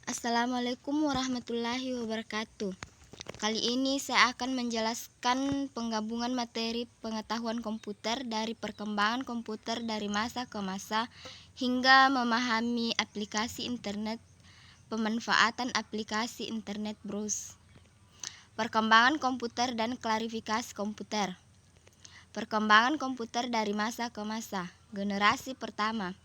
Assalamualaikum warahmatullahi wabarakatuh. Kali ini saya akan menjelaskan penggabungan materi pengetahuan komputer dari perkembangan komputer dari masa ke masa hingga memahami aplikasi internet, pemanfaatan aplikasi internet browse. Perkembangan komputer dan klarifikasi komputer. Perkembangan komputer dari masa ke masa. Generasi pertama.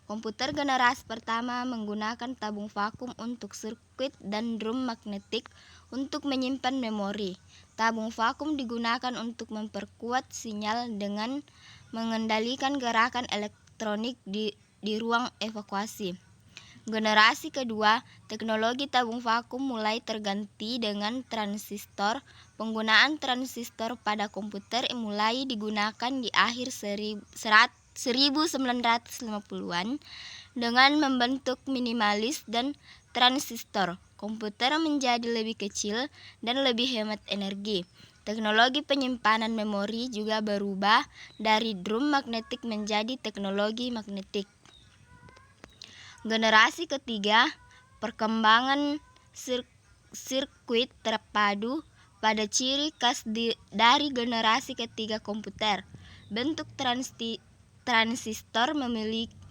Komputer generasi pertama menggunakan tabung vakum untuk sirkuit dan drum magnetik untuk menyimpan memori. Tabung vakum digunakan untuk memperkuat sinyal dengan mengendalikan gerakan elektronik di ruang evakuasi. Generasi kedua, teknologi tabung vakum mulai terganti dengan transistor. Penggunaan transistor pada komputer mulai digunakan di akhir 1950-an dengan membentuk minimalis dan transistor. Komputer menjadi lebih kecil dan lebih hemat energi. Teknologi penyimpanan memori juga berubah dari drum magnetik menjadi teknologi magnetik. Generasi ketiga, perkembangan sirkuit terpadu pada ciri khas dari generasi ketiga komputer. Bentuk transistor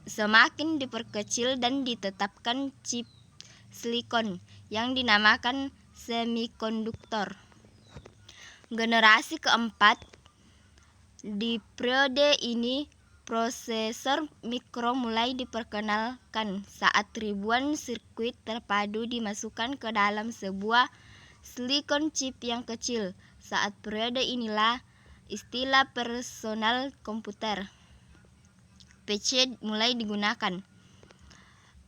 semakin diperkecil dan ditetapkan chip silikon yang dinamakan semikonduktor. Generasi keempat, di periode ini prosesor mikro mulai diperkenalkan saat ribuan sirkuit terpadu dimasukkan ke dalam sebuah silikon chip yang kecil. Saat periode inilah istilah personal komputer (PC) mulai digunakan.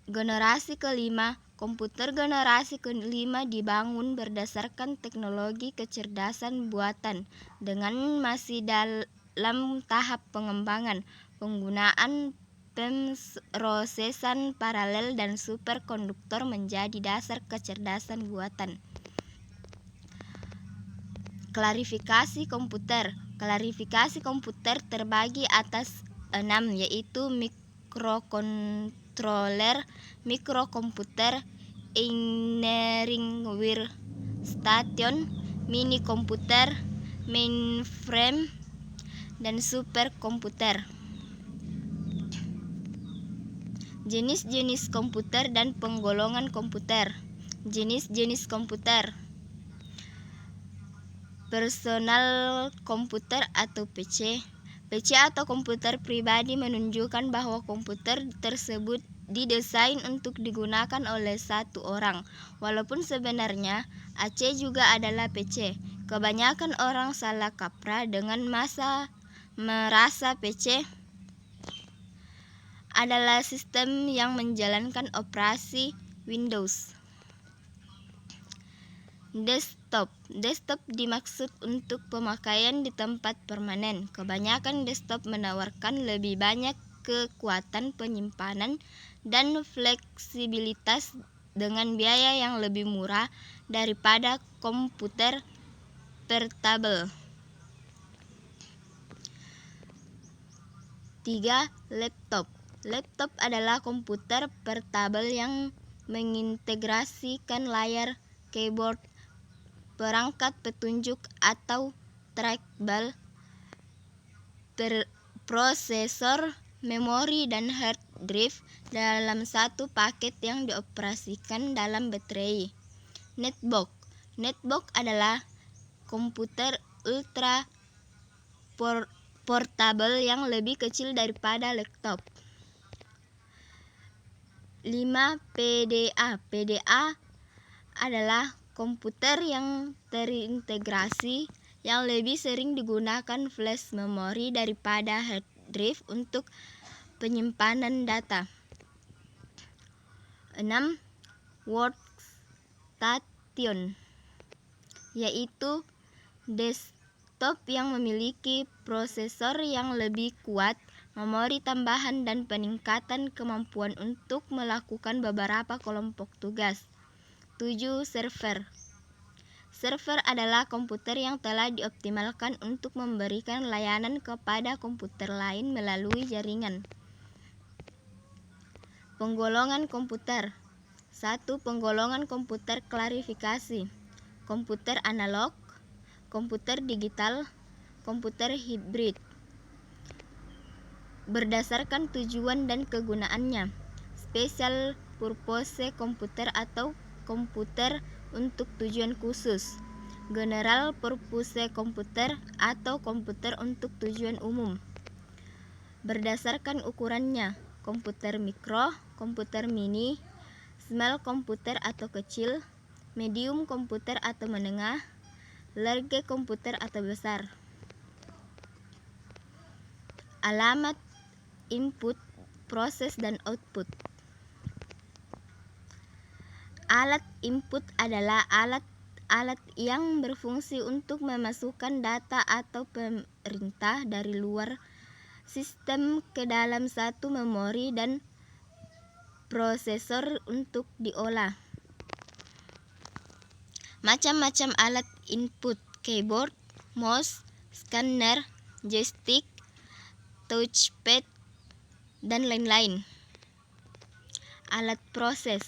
Generasi kelima, komputer generasi kelima dibangun berdasarkan teknologi kecerdasan buatan dengan masih dalam tahap pengembangan. Penggunaan pemrosesan paralel dan superkonduktor menjadi dasar kecerdasan buatan. Klarifikasi komputer. Klarifikasi komputer terbagi atas 6, yaitu mikrokontroler, mikrokomputer, engineering workstation, mini komputer, mainframe, dan superkomputer. Jenis-jenis komputer dan penggolongan komputer. Jenis-jenis komputer. Personal komputer atau PC. PC atau komputer pribadi menunjukkan bahwa komputer tersebut didesain untuk digunakan oleh satu orang. Walaupun sebenarnya AC juga adalah PC. Kebanyakan orang salah kaprah dengan merasa PC adalah sistem yang menjalankan operasi Windows. Desktop dimaksud untuk pemakaian di tempat permanen. Kebanyakan desktop menawarkan lebih banyak kekuatan penyimpanan dan fleksibilitas dengan biaya yang lebih murah daripada komputer portable. 3. Laptop. Laptop adalah komputer portable yang mengintegrasikan layar, keyboard, perangkat petunjuk atau trackball, prosesor, memori, dan hard drive dalam satu paket yang dioperasikan dalam baterai. Netbook. Netbook adalah komputer ultra portable yang lebih kecil daripada laptop. 5. PDA. PDA adalah komputer yang terintegrasi yang lebih sering digunakan flash memori daripada hard drive untuk penyimpanan data. 6. Workstation, yaitu desktop yang memiliki prosesor yang lebih kuat, memori tambahan, dan peningkatan kemampuan untuk melakukan beberapa kelompok tugas. 7. Server. Server adalah komputer yang telah dioptimalkan untuk memberikan layanan kepada komputer lain melalui jaringan. Penggolongan komputer. 1. Penggolongan komputer klarifikasi: komputer analog, komputer digital, komputer hibrid. Berdasarkan tujuan dan kegunaannya. Special purpose komputer atau komputer untuk tujuan khusus. General purpose komputer atau komputer untuk tujuan umum. Berdasarkan ukurannya, komputer mikro, komputer mini, small komputer atau kecil, medium komputer atau menengah, large komputer atau besar. Alamat input, proses, dan output. Alat input adalah alat yang berfungsi untuk memasukkan data atau perintah dari luar sistem ke dalam satu memori dan prosesor untuk diolah. Macam-macam alat input: keyboard, mouse, scanner, joystick, touchpad, dan lain-lain. Alat proses.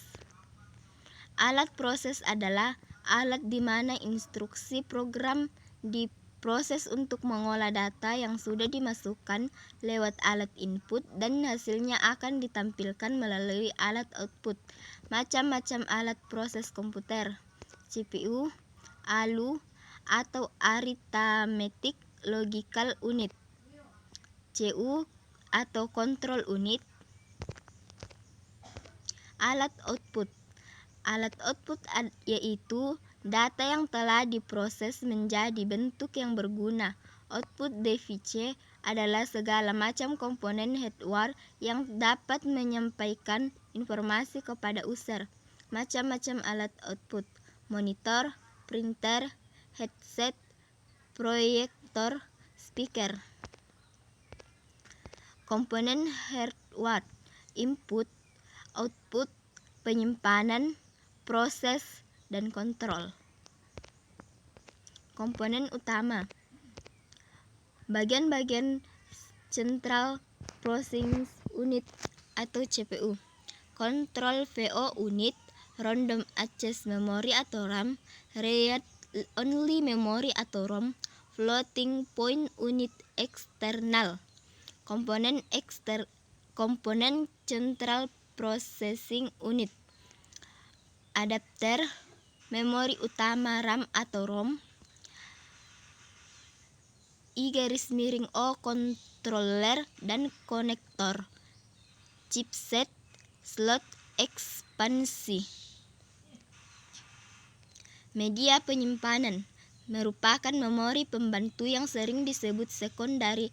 Alat proses adalah alat di mana instruksi program diproses untuk mengolah data yang sudah dimasukkan lewat alat input dan hasilnya akan ditampilkan melalui alat output. Macam-macam alat proses komputer: CPU, ALU atau Arithmetic Logical Unit, CU atau Control Unit. Alat output. Alat output yaitu data yang telah diproses menjadi bentuk yang berguna. Output device adalah segala macam komponen hardware yang dapat menyampaikan informasi kepada user. Macam-macam alat output: monitor, printer, headset, proyektor, speaker. Komponen hardware: input, output, penyimpanan, proses, dan kontrol. Komponen utama. Bagian-bagian Central Processing Unit atau CPU. Control VO Unit, Random Access Memory atau RAM, Read Only Memory atau ROM, Floating Point Unit eksternal. Komponen Central Processing Unit. Adapter, memori utama RAM atau ROM, I'-O controller dan konektor, chipset, slot ekspansi. Media penyimpanan merupakan memori pembantu yang sering disebut secondary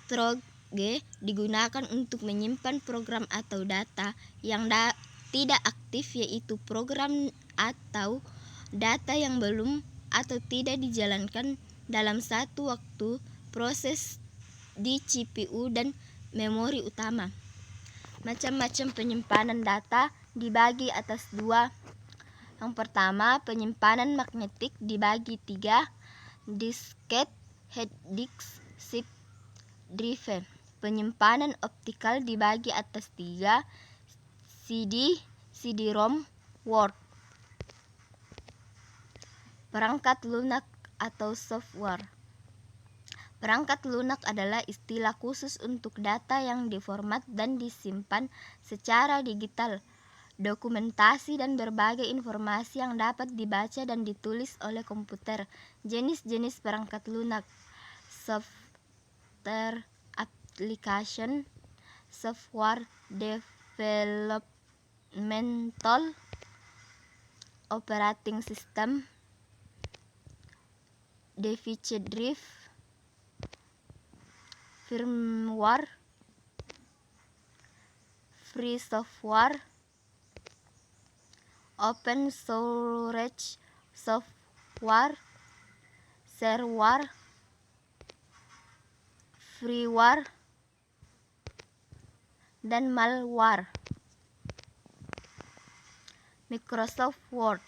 storage, digunakan untuk menyimpan program atau data yang tidak aktif, yaitu program atau data yang belum atau tidak dijalankan dalam satu waktu proses di CPU dan memori utama. Macam-macam penyimpanan data dibagi atas dua. Yang pertama, penyimpanan magnetik dibagi 3, disket, hard disk, zip drive. Penyimpanan optikal dibagi atas 3, CD, CD-ROM, Word. Perangkat lunak atau software. Perangkat lunak adalah istilah khusus untuk data yang diformat dan disimpan secara digital, dokumentasi dan berbagai informasi yang dapat dibaca dan ditulis oleh komputer. Jenis-jenis perangkat lunak: software application, software developmental, operating system, device drive, firmware, free software, open source software, shareware, freeware, dan malware. Microsoft Word.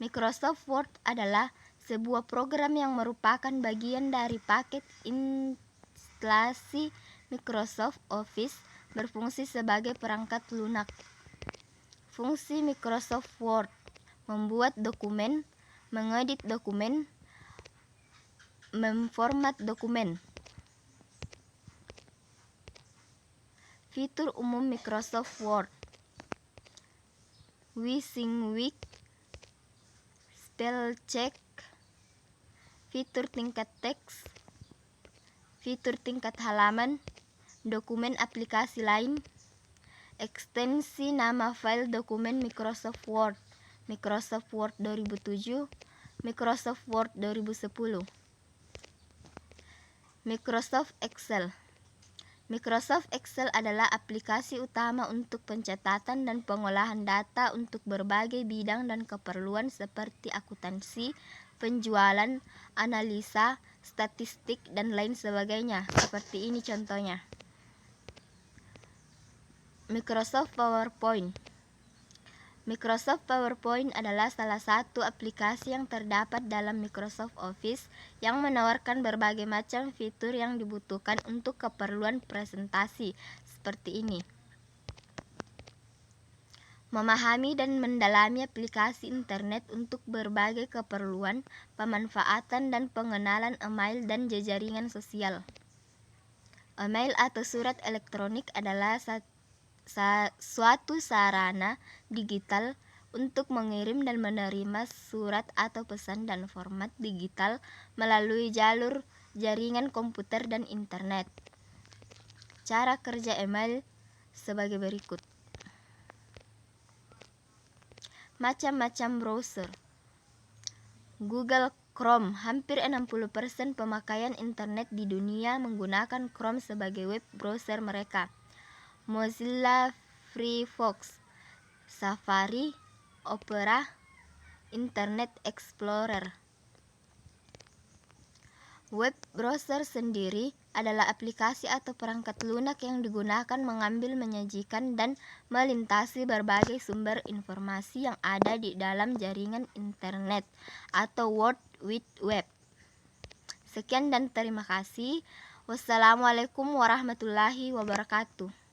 Microsoft Word adalah sebuah program yang merupakan bagian dari paket instalasi Microsoft Office, berfungsi sebagai perangkat lunak. Fungsi Microsoft Word: membuat dokumen, mengedit dokumen, memformat dokumen. Fitur umum Microsoft Word: WYSIWYG, spell check, fitur tingkat teks, fitur tingkat halaman, dokumen aplikasi lain, ekstensi nama file dokumen Microsoft Word, Microsoft Word 2007, Microsoft Word 2010. Microsoft Excel. Microsoft Excel adalah aplikasi utama untuk pencatatan dan pengolahan data untuk berbagai bidang dan keperluan seperti akuntansi, penjualan, analisa, statistik, dan lain sebagainya. Seperti ini contohnya. Microsoft PowerPoint. Microsoft PowerPoint adalah salah satu aplikasi yang terdapat dalam Microsoft Office yang menawarkan berbagai macam fitur yang dibutuhkan untuk keperluan presentasi seperti ini. Memahami dan mendalami aplikasi internet untuk berbagai keperluan, pemanfaatan dan pengenalan email dan jejaringan sosial. Email atau surat elektronik adalah suatu sarana digital untuk mengirim dan menerima surat atau pesan dan format digital melalui jalur jaringan komputer dan internet. Cara kerja email sebagai berikut. Macam-macam browser. Google Chrome. Hampir 60% pemakaian internet di dunia menggunakan Chrome sebagai web browser mereka. Mozilla Firefox, Safari, Opera, Internet Explorer. Web browser sendiri adalah aplikasi atau perangkat lunak yang digunakan mengambil, menyajikan, dan melintasi berbagai sumber informasi yang ada di dalam jaringan internet atau World Wide Web. Sekian dan terima kasih. Wassalamualaikum warahmatullahi wabarakatuh.